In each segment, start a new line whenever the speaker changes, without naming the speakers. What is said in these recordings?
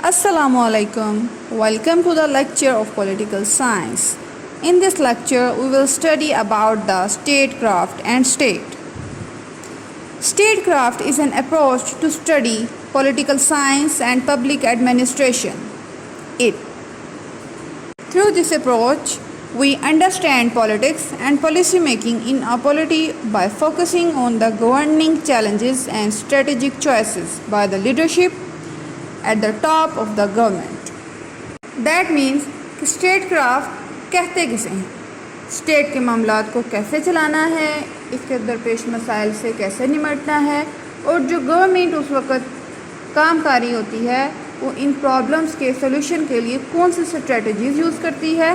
Assalamu alaikum. Welcome to the lecture of political science. In this lecture, we will study about the statecraft and state. Statecraft is an approach to study political science and public administration. Through this approach, we understand politics and policy making in a polity by focusing on the governing challenges and strategic choices by the leadership at the top of the government. That means कि statecraft कहते किसे हैं, state के मामलात को कैसे चलाना है, इसके दरपेश मसाइल से कैसे निमटना है और जो गवर्नमेंट उस वक़्त कामकारी होती है वो इन प्रॉब्लम्स के सलूशन के लिए कौन सी स्ट्रेटजीज यूज़ करती है.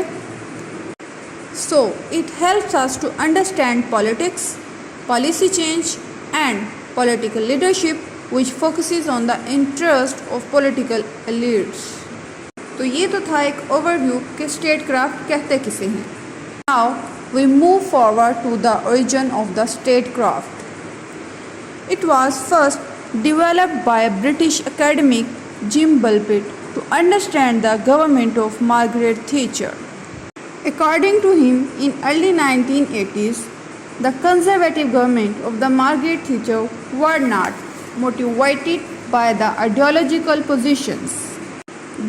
So it helps us to understand politics, policy change and political leadership which focuses on the interest of political elites. तो ये तो था एक ओवरव्यू कि स्टेटक्राफ्ट कहते किसे हैं. Now we move forward to the origin of the statecraft. It was first developed by British academic Jim Bulpitt to understand the government of Margaret Thatcher. According to him, in early 1980s, the conservative government of the Margaret Thatcher were not motivated by the ideological positions.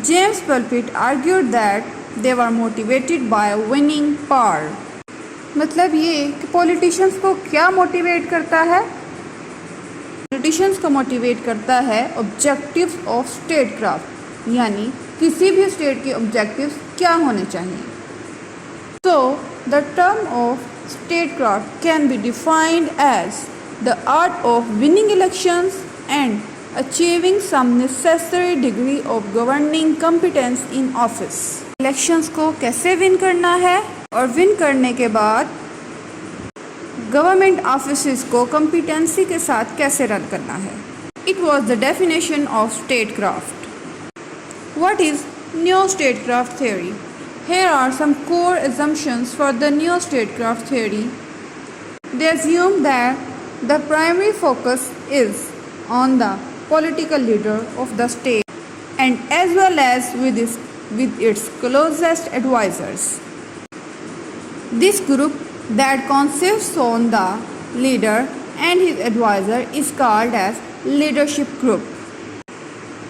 James Bulpitt argued that they were motivated by winning power. मतलब ये कि politicians को क्या motivate करता है? Politicians को motivate करता है ऑब्जेक्टिव्स ऑफ स्टेटक्राफ्ट, यानी किसी भी स्टेट के ऑब्जेक्टिव्स क्या होने चाहिए. So the term of statecraft can be defined as the art of winning elections and achieving some necessary degree of governing competence in office. Elections को कैसे विन करना है और विन करने के बाद गवर्नमेंट ऑफिसेस को कॉम्पिटेंसी के साथ कैसे रन करना है. It was the definition of statecraft. What is neo-statecraft theory? Here are some core assumptions for the neo-statecraft theory. They assume that the primary focus is on the political leader of the state and as well as with its closest advisors. This group that consists on the leader and his advisor is called as leadership group.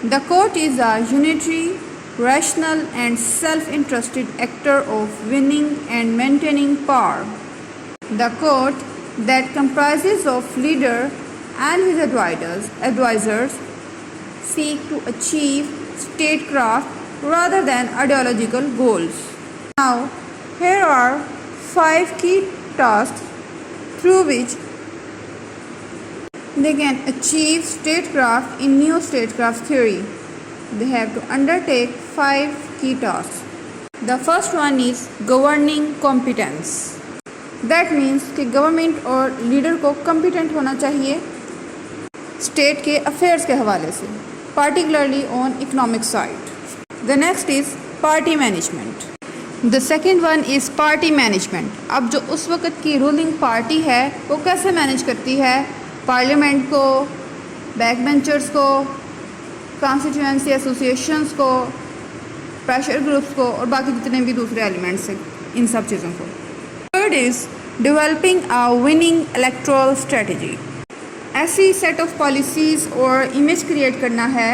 The court is a unitary, rational and self-interested actor of winning and maintaining power. The court that comprises of leader and his advisors seek to achieve statecraft rather than ideological goals. Now, here are 5 key tasks through which they can achieve statecraft in neo-statecraft theory. They have to undertake 5 key tasks. The first one is governing competence. That means कि government और leader को competent होना चाहिए state के affairs के हवाले से, particularly on economic side. The next is party management. The second one is party management. अब जो उस वक़्त की रूलिंग पार्टी है वो कैसे मैनेज करती है पार्लियामेंट को, बैक बेंचर्स को, कॉन्स्टिट्यूएंसी एसोसिएशंस को, प्रेशर ग्रुप्स को और बाकी जितने भी दूसरे एलिमेंट्स हैं, इन सब चीज़ों को. Third is developing a winning electoral strategy. ऐसी सेट ऑफ पॉलिसीज़ और इमेज क्रिएट करना है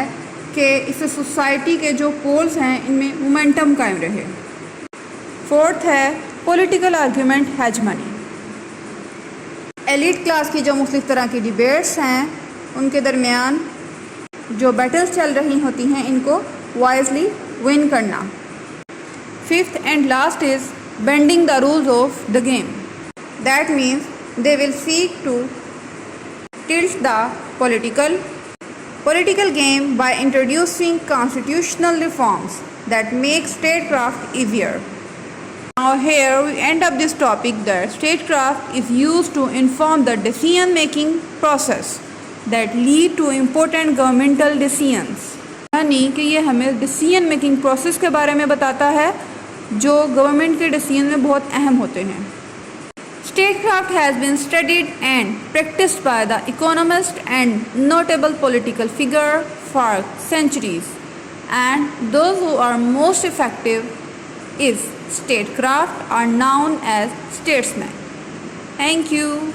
कि इस सोसाइटी के जो पोल्स हैं इनमें मोमेंटम कायम रहे. फोर्थ है political argument hegemony. Elite class की जो मुख्तलिफ तरह की डिबेट्स हैं उनके दरमियान जो बैटल्स चल रही होती हैं इनको वाइजली विन करना. Fifth and last is bending the rules of the game. That means they will seek to tilt the political game by introducing constitutional reforms that make statecraft easier. Now here we end up this topic that statecraft is used to inform the decision making process that lead to important governmental decisions. यानी कि ये हमें decision making process के बारे में बताता है जो गवर्नमेंट के डिसीजन में बहुत अहम होते हैं. Statecraft has been studied and practiced by the economists and notable political figures for centuries, and those who are most effective is statecraft are known as statesmen. Thank you.